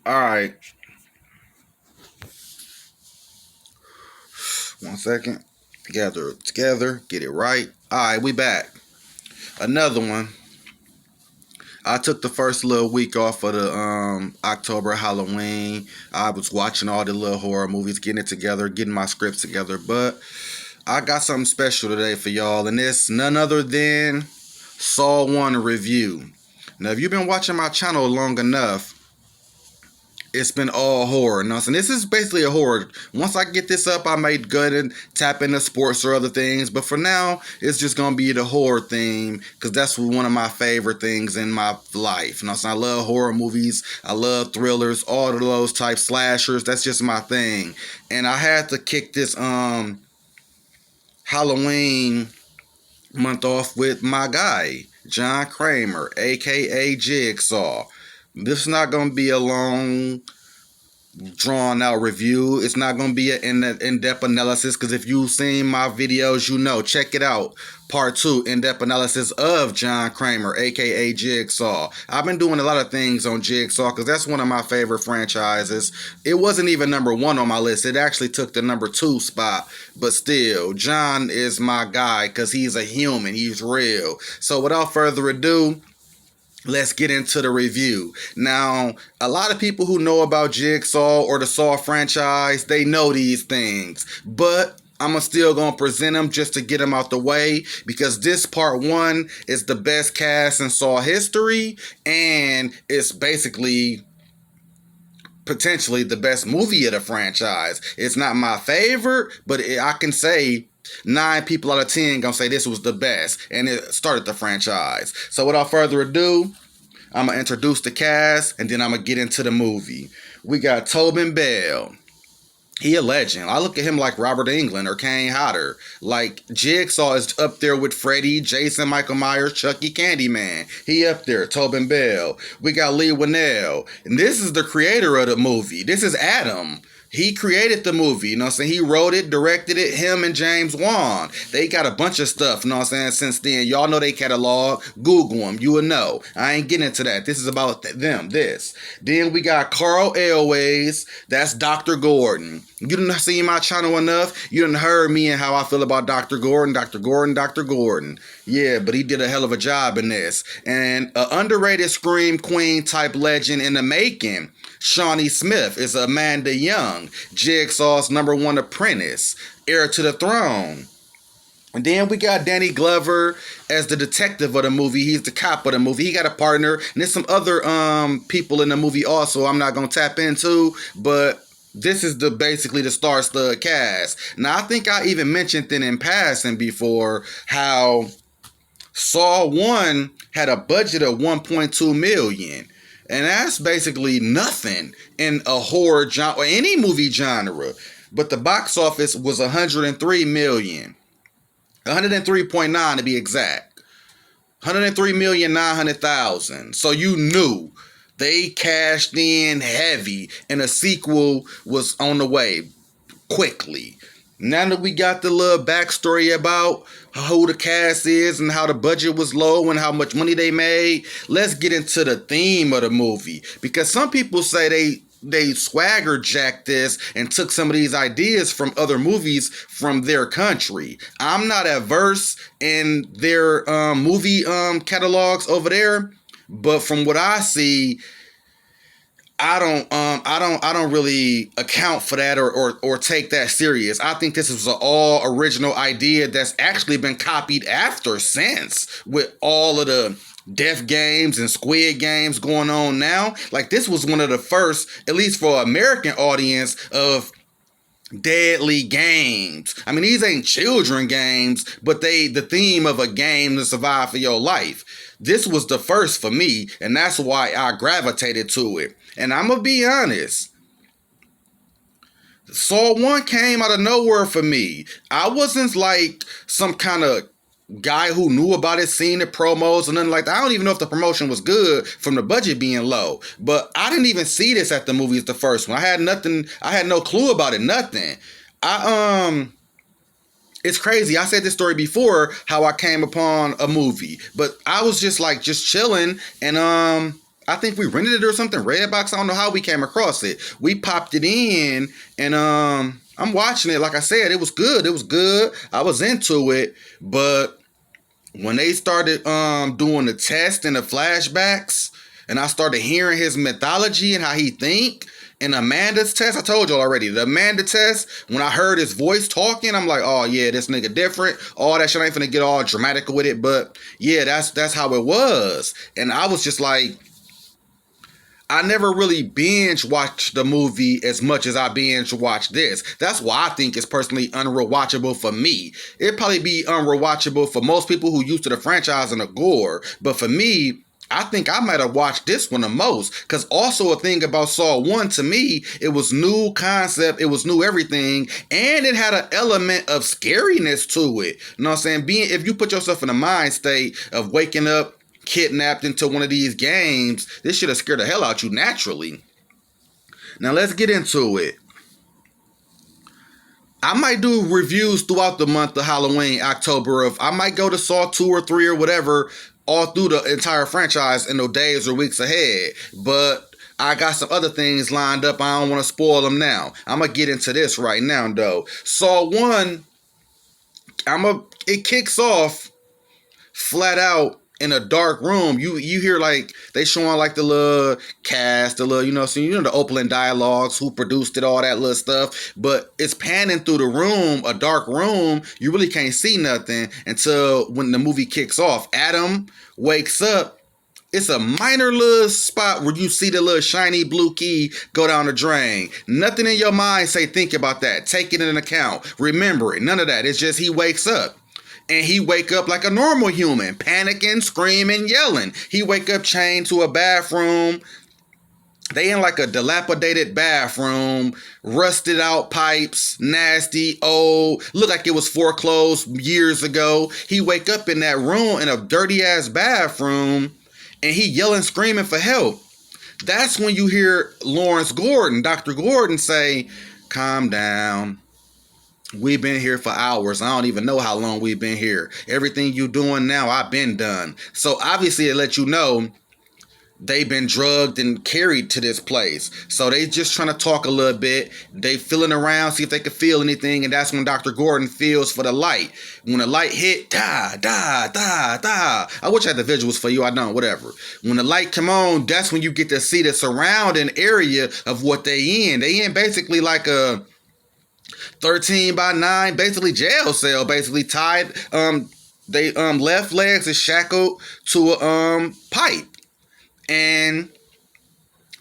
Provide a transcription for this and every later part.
All right, 1 second. Gather it together, get it right. All right, we back. Another one. I took the first little week off of the October Halloween. I was watching all the little horror movies, getting it together, getting my scripts together. But I got something special today for y'all, and it's none other than Saw 1 review. Now, if you've been watching my channel long enough, it's been all horror. Now, so this is basically a horror. Once I get this up, I might go ahead and tap into sports or other things. But for now, it's just gonna be the horror theme because that's one of my favorite things in my life. You know, so I love horror movies. I love thrillers, all of those type slashers. That's just my thing. And I had to kick this Halloween month off with my guy John Kramer, aka Jigsaw. This is not gonna be a long drawn out review. It's not going to be an in-depth analysis because if you've seen my videos, you know, check it out. Part 2, in-depth analysis of John Kramer, aka Jigsaw. I've been doing a lot of things on Jigsaw because that's one of my favorite franchises. It wasn't even number 1 on my list. It actually took the number 2 spot. But still, John is my guy because he's a human. He's real. So without further ado, let's get into the review. Now, a lot of people who know about Jigsaw or the Saw franchise, they know these things. But I'm still going to present them just to get them out the way because this part 1 is the best cast in Saw history and it's basically potentially the best movie of the franchise. It's not my favorite, but I can say 9 people out of 10 gonna say this was the best, and it started the franchise. So without further ado, I'm gonna introduce the cast, and then I'm gonna get into the movie. We got Tobin Bell. He a legend. I look at him like Robert Englund or Kane Hodder. Like Jigsaw is up there with Freddy, Jason, Michael Myers, Chucky, Candyman. He up there. Tobin Bell. We got Lee Winnell, and this is the creator of the movie. This is Adam. He created the movie, you know what I'm saying? He wrote it, directed it, him and James Wan. They got a bunch of stuff, you know what I'm saying, since then. Y'all know they catalog. Google them, you will know. I ain't getting into that. This is about them, this. Then we got Carl Elways. That's Dr. Gordon. You didn't see my channel enough. You didn't heard me and how I feel about Dr. Gordon, Dr. Gordon, Dr. Gordon. Yeah, but he did a hell of a job in this. And an underrated Scream Queen type legend in the making. Shawnee Smith is Amanda Young, Jigsaw's #1 apprentice, heir to the throne. And then we got Danny Glover as the detective of the movie. He's the cop of the movie. He got a partner, and there's some other people in the movie also I'm not gonna tap into, but this is basically the star-studded cast. Now I think I even mentioned it in passing before how Saw 1 had a budget of $1.2 million. And that's basically nothing in a horror genre or any movie genre. But the box office was 103 million. 103.9 to be exact. 103,900,000. So you knew they cashed in heavy and a sequel was on the way quickly. Now that we got the little backstory about who the cast is and how the budget was low and how much money they made, let's get into the theme of the movie. Because some people say they swagger jacked this and took some of these ideas from other movies from their country. I'm not adverse in their movie catalogs over there, but from what I see, I don't really account for that or take that serious. I think this is an all original idea that's actually been copied after since with all of the Death Games and Squid Games going on now. Like this was one of the first, at least for American audience, of deadly games. I mean, these ain't children games, but the theme of a game to survive for your life. This was the first for me, and that's why I gravitated to it. And I'm gonna be honest, Saw 1 came out of nowhere for me. I wasn't like some kind of guy who knew about it, seen the promos and nothing like that. I don't even know if the promotion was good from the budget being low. But I didn't even see this at the movies, the first one. I had no clue about it, nothing. It's crazy. I said this story before, how I came upon a movie. But I was just chilling, and I think we rented it or something. Redbox. I don't know how we came across it. We popped it in, and I'm watching it. Like I said, it was good. It was good. I was into it, but when they started doing the test and the flashbacks, and I started hearing his mythology and how he think. And Amanda's test, I told you already, the Amanda test, when I heard his voice talking, I'm like, oh yeah, this nigga different. All that shit, I ain't finna get all dramatic with it, but yeah, that's how it was. And I was just like, I never really binge watched the movie as much as I binge watched this. That's why I think it's personally unrewatchable for me. It'd probably be unrewatchable for most people who used to the franchise and the gore, but for me, I think I might have watched this one the most. Because also a thing about Saw 1, to me, it was new concept, it was new everything, and it had an element of scariness to it. You know what I'm saying? If you put yourself in a mind state of waking up kidnapped into one of these games, this should have scared the hell out you naturally. Now let's get into it. I might do reviews throughout the month of Halloween, October, I might go to Saw 2 or 3 or whatever, all through the entire franchise in the days or weeks ahead. But I got some other things lined up. I don't want to spoil them now. I'm going to get into this right now, though. Saw 1, it kicks off flat out in a dark room. You hear like they showing like the little cast, the little, the opening dialogues, who produced it, all that little stuff. But it's panning through the room, a dark room. You really can't see nothing until when the movie kicks off. Adam wakes up. It's a minor little spot where you see the little shiny blue key go down the drain. Nothing in your mind say think about that. Take it into account. Remember it. None of that. It's just he wakes up. And he wake up like a normal human, panicking, screaming, yelling. He wake up chained to a bathroom. They in like a dilapidated bathroom, rusted out pipes, nasty, old, look like it was foreclosed years ago. He wake up in that room, in a dirty ass bathroom, and he yelling, screaming for help. That's when you hear Lawrence Gordon, Dr. Gordon, say, calm down. We've been here for hours. I don't even know how long we've been here. Everything you doing now, I've been done. So obviously it lets you know they've been drugged and carried to this place. So they just trying to talk a little bit. They feeling around, see if they can feel anything. And that's when Dr. Gordon feels for the light. When the light hit, da, da, da, da. I wish I had the visuals for you. I don't, whatever. When the light come on, that's when you get to see the surrounding area of what they in. They in basically like a 13x9, basically jail cell, basically tied. They left legs is shackled to a pipe, and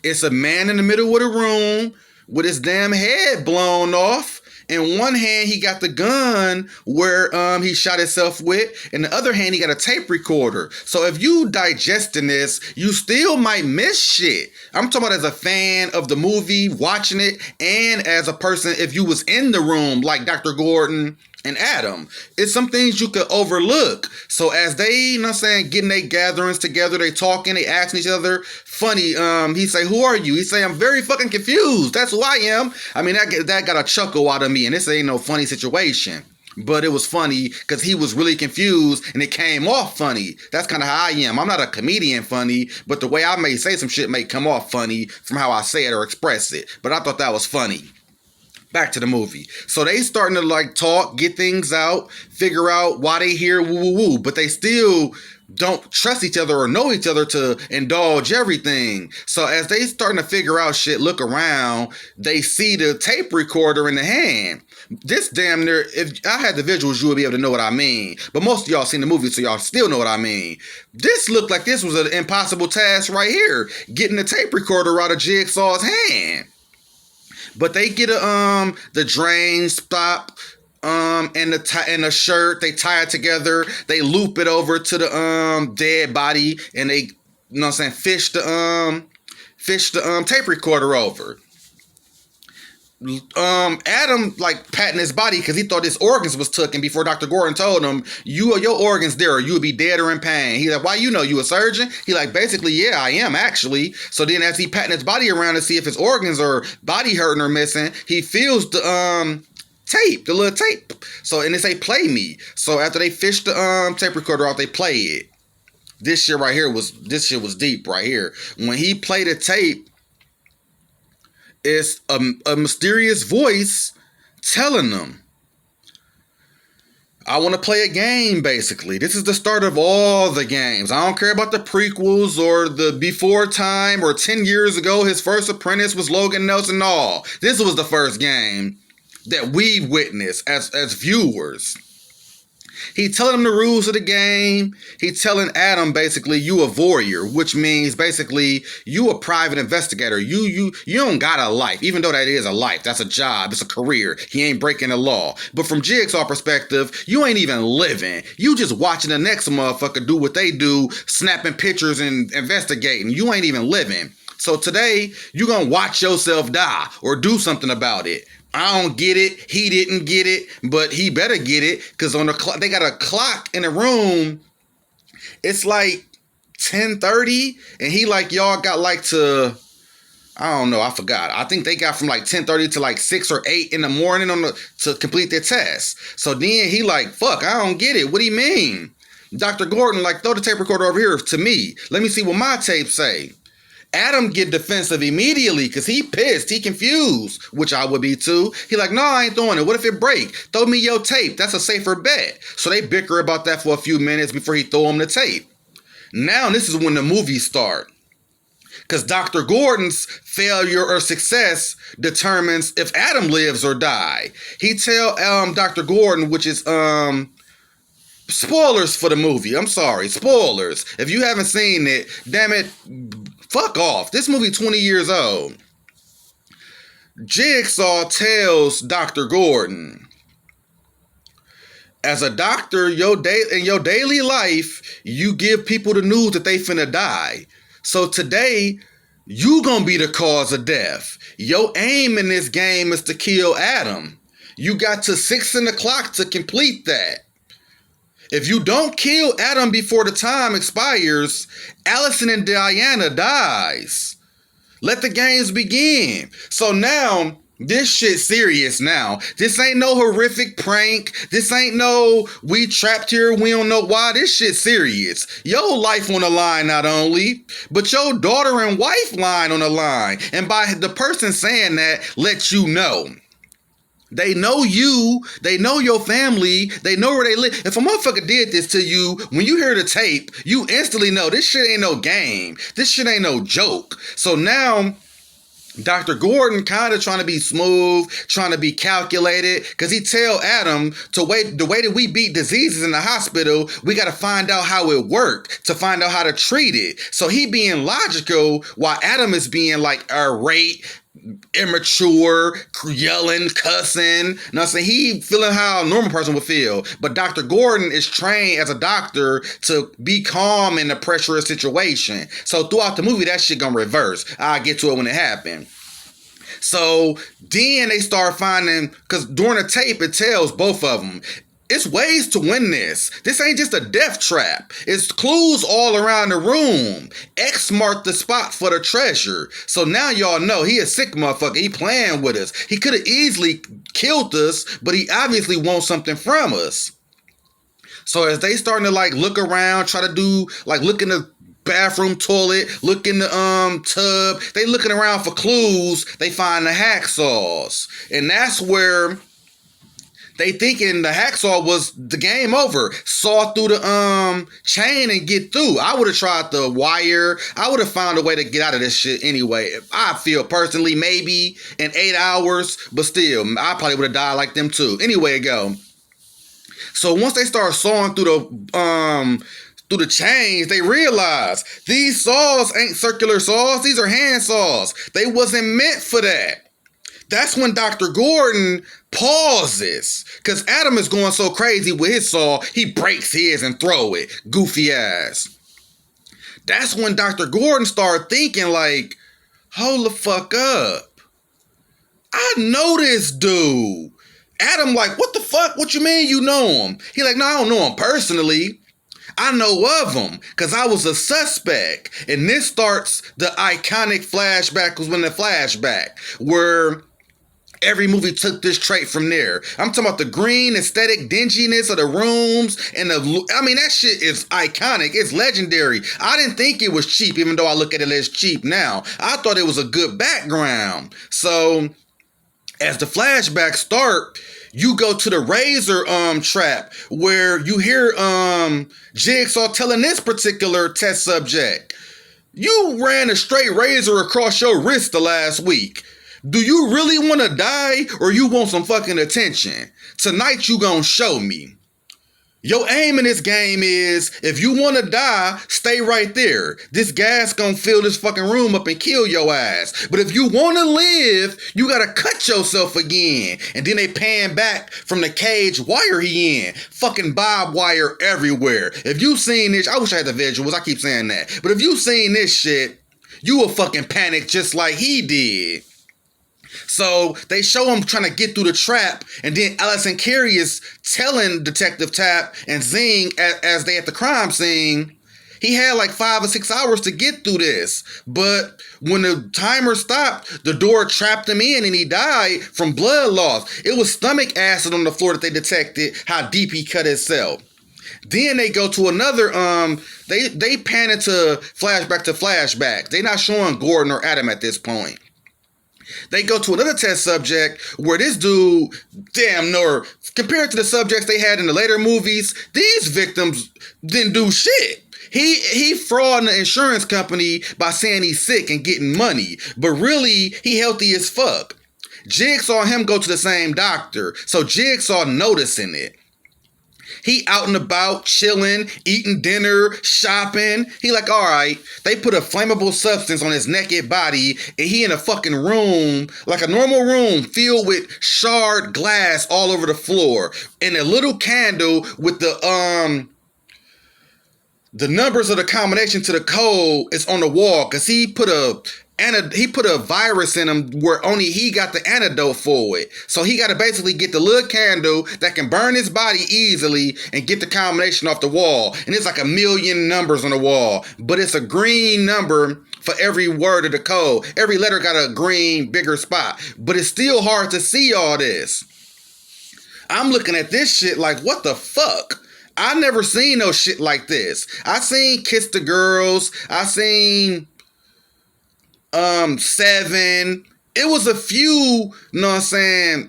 it's a man in the middle of the room with his damn head blown off. In one hand, he got the gun where he shot himself with. In the other hand, he got a tape recorder. So if you digesting this, you still might miss shit. I'm talking about as a fan of the movie, watching it, and as a person, if you was in the room, like Dr. Gordon and Adam. It's some things you could overlook. So as they, getting their gatherings together, they talking, they asking each other. Funny, he say, who are you? He say, I'm very fucking confused. That's who I am. I mean, that got a chuckle out of me, and this ain't no funny situation. But it was funny because he was really confused and it came off funny. That's kind of how I am. I'm not a comedian funny, but the way I may say some shit may come off funny from how I say it or express it. But I thought that was funny. Back to the movie. So they starting to like talk, get things out, figure out why they here, woo woo woo, but they still don't trust each other or know each other to indulge everything. So as they starting to figure out shit, look around, they see the tape recorder in the hand. This damn near, if I had the visuals, you would be able to know what I mean. But most of y'all seen the movie, so y'all still know what I mean. This looked like this was an impossible task right here, getting the tape recorder out of Jigsaw's hand. But they get the drain stop and the shirt. They tie it together. They loop it over to the dead body, and they, fish the tape recorder over. Adam like patting his body because he thought his organs was taken before Dr. Gordon told him, your organs there, you would be dead or in pain. He's like, why you know, you a surgeon? He like, basically, yeah, I am actually. So then as he patting his body around to see if his organs or body hurting or missing, he feels the tape, the little tape. So, and they say play me. So after they fish the tape recorder out, they play it. This shit was deep right here. When he played a tape, it's a mysterious voice telling them, I want to play a game, basically. This is the start of all the games. I don't care about the prequels or the before time or 10 years ago, his first apprentice was Logan Nelson. No, this was the first game that we witnessed as viewers. He telling him the rules of the game. He telling Adam basically, you a voyeur, which means basically you a private investigator. You don't got a life, even though that is a life. That's a job. It's a career. He ain't breaking the law. But from Jigsaw perspective, you ain't even living. You just watching the next motherfucker do what they do, snapping pictures and investigating. You ain't even living. So today, you gonna watch yourself die or do something about it. I don't get it. He didn't get it, but he better get it, because on the clock, they got a clock in the room. It's like 10:30, and he like, y'all got like to, I don't know, I forgot. I think they got from like 10:30 to like 6 or 8 in the morning to complete their test. So then he like, fuck, I don't get it. What do you mean? Dr. Gordon, like, throw the tape recorder over here to me. Let me see what my tapes say. Adam get defensive immediately because he pissed, he confused, which I would be too. He like, no, I ain't throwing it. What if it break? Throw me your tape. That's a safer bet. So they bicker about that for a few minutes before he throw him the tape. Now this is when the movies start. Because Dr. Gordon's failure or success determines if Adam lives or die. He tell Dr. Gordon, which is spoilers for the movie. I'm sorry, spoilers. If you haven't seen it, damn it, fuck off. This movie 20 years old. Jigsaw tells Dr. Gordon, as a doctor, in your daily life, you give people the news that they finna die. So today, you gonna be the cause of death. Your aim in this game is to kill Adam. You got to 6 o'clock to complete that. If you don't kill Adam before the time expires, Allison and Diana dies. Let the games begin. So now, this shit serious now. This ain't no horrific prank. This ain't no we trapped here, we don't know why. This shit serious. Your life on the line not only, but your daughter and wife line on the line. And by the person saying that, let you know. They know you, they know your family, they know where they live. If a motherfucker did this to you, when you hear the tape, you instantly know this shit ain't no game. This shit ain't no joke. So now, Dr. Gordon kind of trying to be smooth, trying to be calculated, because he tell Adam the way that we beat diseases in the hospital, we got to find out how it worked to find out how to treat it. So he being logical while Adam is being like irate, immature, yelling, cussing. You know what I'm saying? He feeling how a normal person would feel. But Dr. Gordon is trained as a doctor to be calm in a pressurous situation. So throughout the movie, that shit gonna reverse. I'll get to it when it happened. So then they start finding, because during the tape, it tells both of them, it's ways to win this. This ain't just a death trap. It's clues all around the room. X marked the spot for the treasure. So now y'all know he a sick motherfucker. He playing with us. He could have easily killed us, but he obviously wants something from us. So as they starting to like look around, try to do like look in the bathroom toilet, look in the tub, they looking around for clues, they find the hacksaws. And that's where they thinking the hacksaw was the game over. Saw through the chain and get through. I would have tried the wire. I would have found a way to get out of this shit anyway. I feel personally maybe in 8 hours, but still, I probably would have died like them too. Anyway, go. So once they start sawing through the chains, they realize these saws ain't circular saws. These are hand saws. They wasn't meant for that. That's when Dr. Gordon pauses, because Adam is going so crazy with his saw, he breaks his and throw it. Goofy ass. That's when Dr. Gordon started thinking like, hold the fuck up. I know this dude. Adam like, what the fuck? What you mean you know him? He like, no, I don't know him personally. I know of him because I was a suspect. And this starts the iconic flashback, was when the flashback where every movie took this trait from there. I'm talking about the green aesthetic dinginess of the rooms and that shit is iconic. It's legendary. I didn't think it was cheap, even though I look at it as cheap now. I thought it was a good background. So as the flashbacks start, you go to the razor trap where you hear Jigsaw telling this particular test subject, you ran a straight razor across your wrist the last week. Do you really want to die or you want some fucking attention? Tonight you gonna show me. Your aim in this game is, if you want to die, stay right there. This gas gonna fill this fucking room up and kill your ass. But if you want to live, you gotta cut yourself again. And then they pan back from the cage wire he in. Fucking barbed wire everywhere. If you seen this, I wish I had the visuals, I keep saying that. But if you seen this shit, you will fucking panic just like he did. So they show him trying to get through the trap, and then Allison Carey is telling Detective Tapp and Zing as they at the crime scene, he had like 5 or 6 hours to get through this. But when the timer stopped, the door trapped him in and he died from blood loss. It was stomach acid on the floor that they detected how deep he cut himself. Then they go to another, they pan into flashback. They're not showing Gordon or Adam at this point. They go to another test subject where this dude, compared to the subjects they had in the later movies, these victims didn't do shit. He frauded the insurance company by saying he's sick and getting money, but really he healthy as fuck. Jigsaw and him go to the same doctor, so Jigsaw noticing it. He out and about, chilling, eating dinner, shopping. He like, all right, they put a flammable substance on his naked body and he in a fucking room, like a normal room, filled with shard glass all over the floor. And a little candle with the numbers of the combination to the code is on the wall because he put a virus in him where only he got the antidote for it. So he got to basically get the little candle that can burn his body easily and get the combination off the wall. And it's like 1 million numbers on the wall, but it's a green number for every word of the code. Every letter got a green bigger spot, but it's still hard to see all this. I'm looking at this shit like, what the fuck? I never seen no shit like this. I seen Kiss the Girls. I seen Seven. It was a few,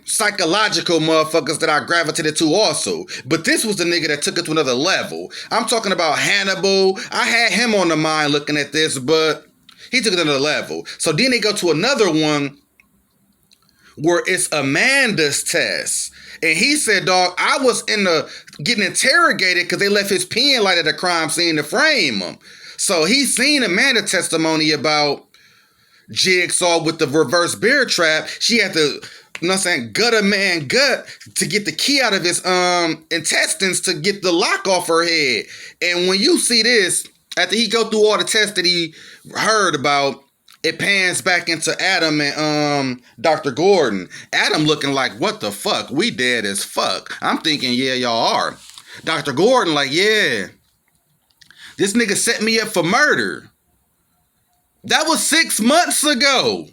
psychological motherfuckers that I gravitated to also. But this was the nigga that took it to another level. I'm talking about Hannibal. I had him on the mind looking at this, but he took it to another level. So then they go to another one where it's Amanda's test. And he said, dog, I was getting interrogated because they left his pen light at the crime scene to frame him. So he's seen Amanda's testimony about Jigsaw with the reverse bear trap. She had to, gut a man gut to get the key out of his intestines to get the lock off her head. And when you see this, after he go through all the tests that he heard about, it pans back into Adam and Dr. Gordon. Adam looking like, what the fuck? We dead as fuck. I'm thinking, yeah, y'all are. Dr. Gordon like, yeah, this nigga set me up for murder. That was 6 months ago.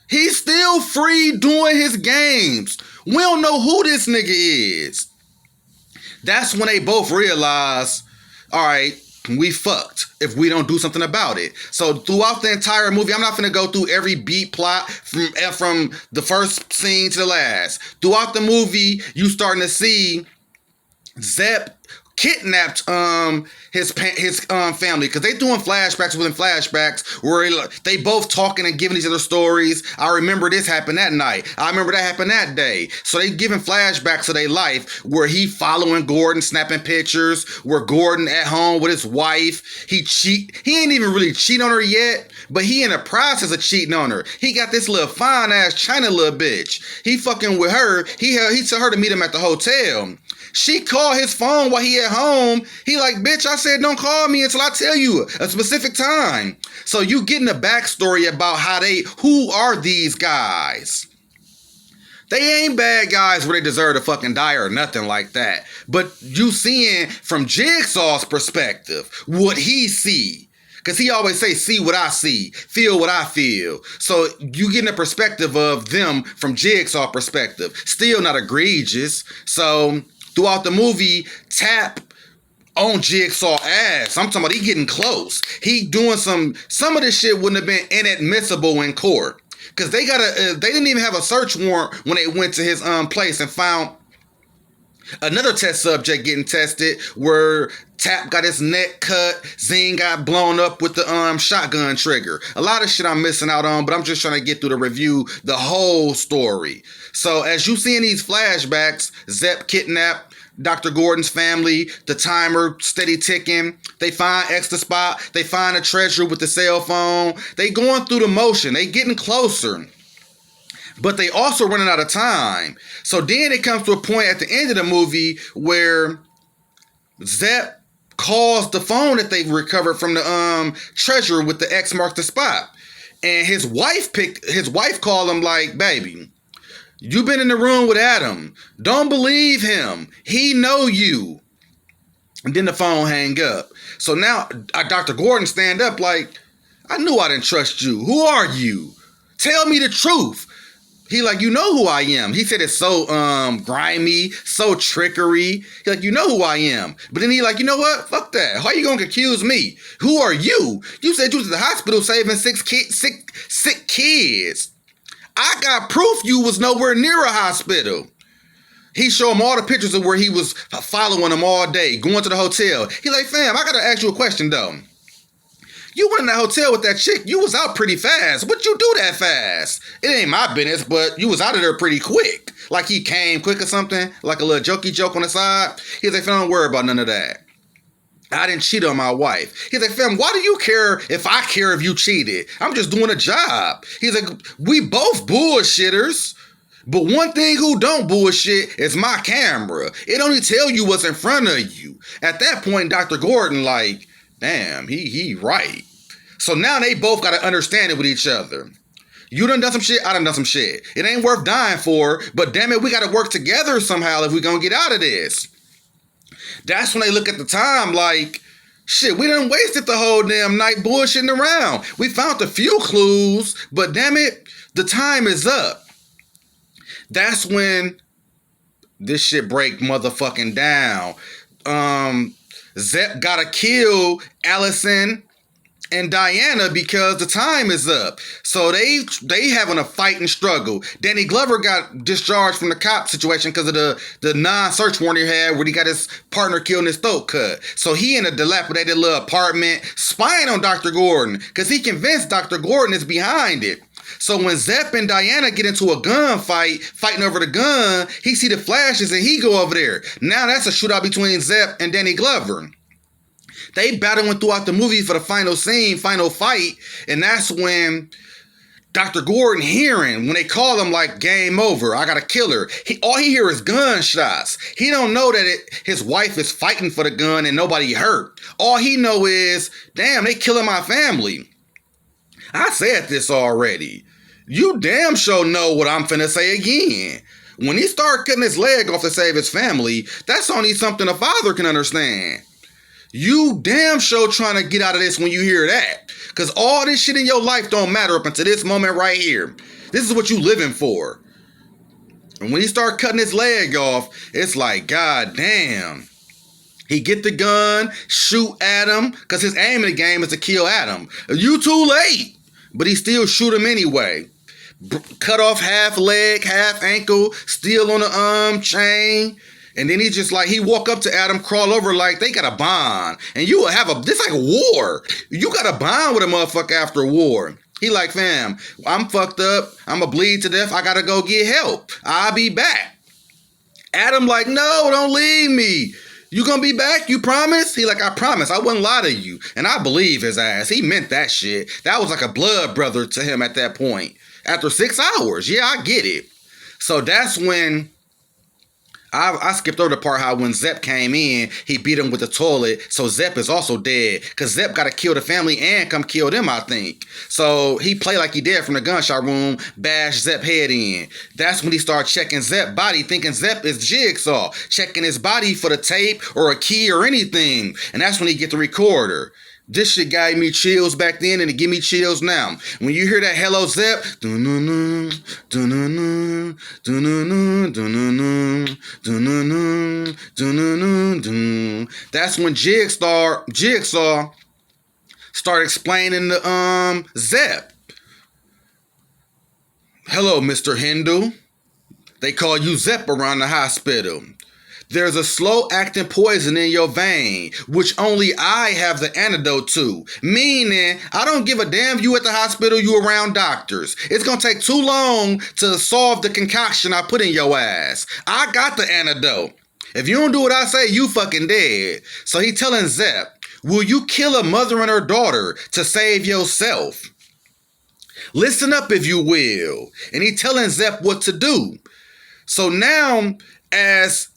He's still free doing his games. We don't know who this nigga is. That's when they both realize, all right, we fucked if we don't do something about it. So throughout the entire movie, I'm not going to go through every beat plot from the first scene to the last. Throughout the movie, you starting to see Zepp kidnapped his family because they doing flashbacks within flashbacks where they both talking and giving each other stories. I remember this happened that night. I remember that happened that day. So they giving flashbacks of their life where he following Gordon, snapping pictures, where Gordon at home with his wife. He ain't even really cheat on her yet, but he in the process of cheating on her. He got this little fine ass China little bitch. He fucking with her. He told her to meet him at the hotel. She called his phone while he at home. He like, bitch, I said don't call me until I tell you a specific time. So you getting a backstory about who are these guys? They ain't bad guys where they deserve to fucking die or nothing like that. But you seeing from Jigsaw's perspective what he see. Because he always say, see what I see, feel what I feel. So you get a perspective of them from Jigsaw perspective. Still not egregious. So throughout the movie, Tap on Jigsaw ass. I'm talking about he getting close. He doing some of this shit wouldn't have been inadmissible in court. Because they didn't even have a search warrant when they went to his place and found another test subject getting tested where Tap got his neck cut, Zine got blown up with the shotgun trigger. A lot of shit I'm missing out on, but I'm just trying to get through the review, the whole story. So as you see in these flashbacks, Zepp kidnapped Dr. Gordon's family, the timer steady ticking. They find X the spot. They find a treasure with the cell phone. They going through the motion. They getting closer. But they also running out of time. So then it comes to a point at the end of the movie where Zepp calls the phone that they recovered from the treasure with the X marks the spot. And his wife called him like, baby, you been in the room with Adam. Don't believe him. He know you. And then the phone hang up. So now Dr. Gordon stand up like, I knew I didn't trust you. Who are you? Tell me the truth. He like, you know who I am. He said it's so grimy, so trickery. He like, you know who I am. But then he like, you know what? Fuck that. How you gonna accuse me? Who are you? You said you was at the hospital saving sick kids. I got proof you was nowhere near a hospital. He showed him all the pictures of where he was following him all day, going to the hotel. He like, fam, I gotta ask you a question though. You went in that hotel with that chick, you was out pretty fast. What'd you do that fast? It ain't my business, but you was out of there pretty quick. Like he came quick or something, like a little jokey joke on the side. He's like, fam, don't worry about none of that. I didn't cheat on my wife. He's like, fam, why do you care if I care if you cheated? I'm just doing a job. He's like, we both bullshitters. But one thing who don't bullshit is my camera. It only tell you what's in front of you. At that point, Dr. Gordon like, damn, he right. So now they both got to understand it with each other. You done some shit, I done some shit. It ain't worth dying for, but damn it, we got to work together somehow if we gonna get out of this. That's when they look at the time like, shit, we done wasted the whole damn night bullshitting around. We found a few clues, but damn it, the time is up. That's when this shit break motherfucking down. Zepp gotta kill Allison and Diana because the time is up. So they having a fight and struggle. Danny Glover got discharged from the cop situation because of the non-search warrant he had where he got his partner killed and his throat cut. So he in a dilapidated little apartment spying on Dr. Gordon because he convinced Dr. Gordon is behind it. So when Zepp and Diana get into a gunfight, fighting over the gun, he see the flashes and he go over there. Now that's a shootout between Zepp and Danny Glover. They battling throughout the movie for the final scene, final fight, and that's when Dr. Gordon hearing, when they call him like, game over, I gotta kill her. All he hear is gunshots. He don't know that his wife is fighting for the gun and nobody hurt. All he know is, damn, they killing my family. I said this already. You damn sure know what I'm finna say again. When he start cutting his leg off to save his family, that's only something a father can understand. You damn sure trying to get out of this when you hear that. Because all this shit in your life don't matter up until this moment right here. This is what you living for. And when he start cutting his leg off, it's like, god damn. He get the gun, shoot Adam, because his aim in the game is to kill Adam. You too late. But he still shoot him anyway. Cut off half leg, half ankle, still on the chain. And then he just like, he walk up to Adam, crawl over like they got a bond. And you have this like a war. You got a bond with a motherfucker after a war. He like, fam, I'm fucked up. I'm going to bleed to death. I got to go get help. I'll be back. Adam like, no, don't leave me. You gonna be back? You promise? He like, I promise. I wouldn't lie to you. And I believe his ass. He meant that shit. That was like a blood brother to him at that point. After 6 hours. Yeah, I get it. So that's when I skipped over the part how when Zepp came in, he beat him with the toilet. So Zepp is also dead. Because Zepp got to kill the family and come kill them, I think. So he played like he did from the gunshot room, bash Zepp head in. That's when he started checking Zepp's body, thinking Zepp is Jigsaw. Checking his body for the tape or a key or anything. And that's when he get the recorder. This shit gave me chills back then and it give me chills now. When you hear that Hello Zep, dun-dun-dun, dun-dun-dun, dun-dun-dun, dun-dun-dun, dun-dun-dun, dun-dun-dun, that's when Jigsaw started explaining the Zep. Hello, Mr. Hindu. They call you Zep around the hospital. There's a slow-acting poison in your vein, which only I have the antidote to. Meaning, I don't give a damn you at the hospital, you around doctors. It's gonna take too long to solve the concoction I put in your ass. I got the antidote. If you don't do what I say, you fucking dead. So he telling Zep, will you kill a mother and her daughter to save yourself? Listen up if you will. And he telling Zep what to do. So now, as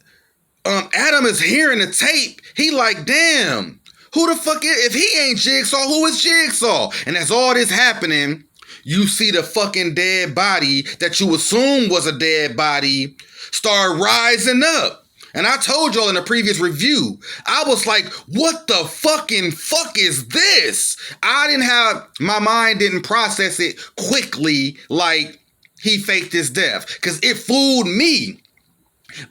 Adam is hearing the tape, he like, damn, who the fuck is, if he ain't Jigsaw, who is Jigsaw? And as all this happening, you see the fucking dead body that you assume was a dead body start rising up. And I told y'all in a previous review, I was like, what the fucking fuck is this? My mind didn't process it quickly like he faked his death, because it fooled me.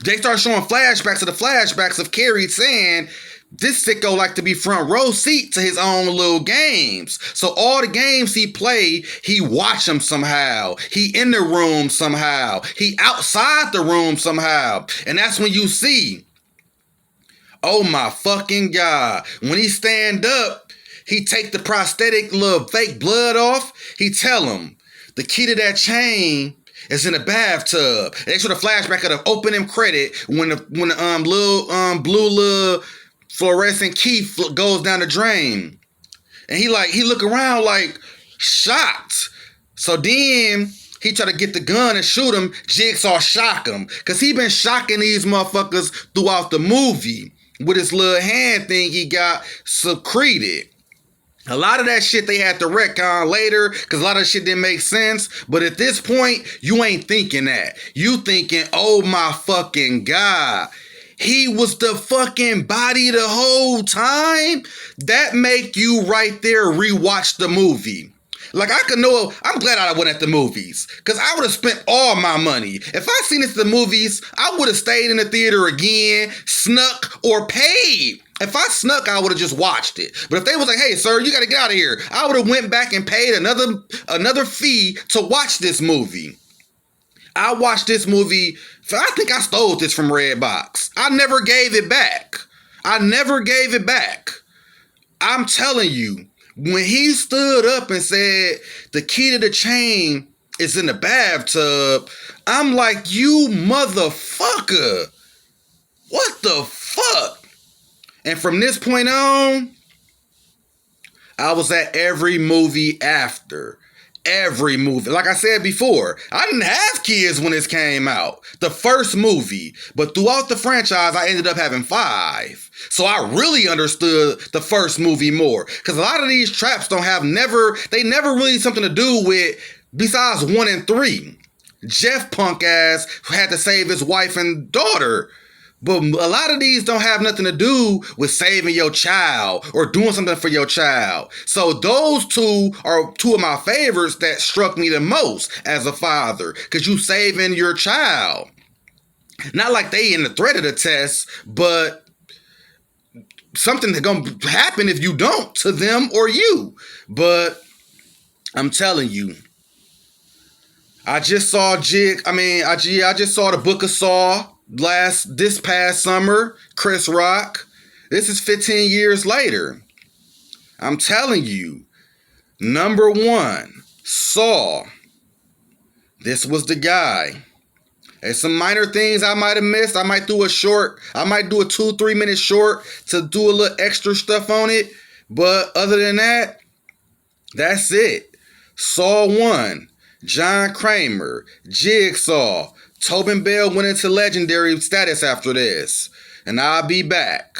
They start showing flashbacks of Carrie saying, this sicko like to be front row seat to his own little games. So all the games he play, he watch them somehow. He in the room somehow. He outside the room somehow. And that's when you see, oh my fucking God. When he stand up, he take the prosthetic little fake blood off. He tell him, the key to that chain is in a bathtub. They show the flashback of the opening credit when the blue little fluorescent key goes down the drain, and he look around like shocked. So then he try to get the gun and shoot him. Jigsaw shock him because he been shocking these motherfuckers throughout the movie with his little hand thing he got secreted. A lot of that shit they had to retcon later because a lot of shit didn't make sense. But at this point, you ain't thinking that. You thinking, oh my fucking God, he was the fucking body the whole time? That make you right there rewatch the movie. Like I'm glad I went at the movies because I would have spent all my money. If I seen this at the movies, I would have stayed in the theater again, snuck, or paid. If I snuck, I would have just watched it. But if they was like, hey, sir, you got to get out of here, I would have went back and paid another fee to watch this movie. I watched this movie. I think I stole this from Redbox. I never gave it back. I'm telling you, when he stood up and said the key to the chain is in the bathtub, I'm like, you motherfucker. What the fuck? And from this point on, I was at every movie after. Every movie. Like I said before, I didn't have kids when this came out. The first movie. But throughout the franchise, I ended up having 5. So I really understood the first movie more. Because a lot of these traps they never really something to do with, besides 1 and 3. Jeff punk ass had to save his wife and daughter. But a lot of these don't have nothing to do with saving your child or doing something for your child. So those two are two of my favorites that struck me the most as a father. Because you saving your child. Not like they in the threat of the test, but something that's going to happen if you don't to them or you. But I'm telling you, I just saw I just saw the Book of Saw this past summer. Chris Rock. This is 15 years later. I'm telling you, number 1, Saw. This was the guy. There's some minor things I might have missed. I might do a 2-3 minute short to do a little extra stuff on it. But other than that, that's it. Saw 1. John Kramer. Jigsaw. Tobin Bell went into legendary status after this. And I'll be back.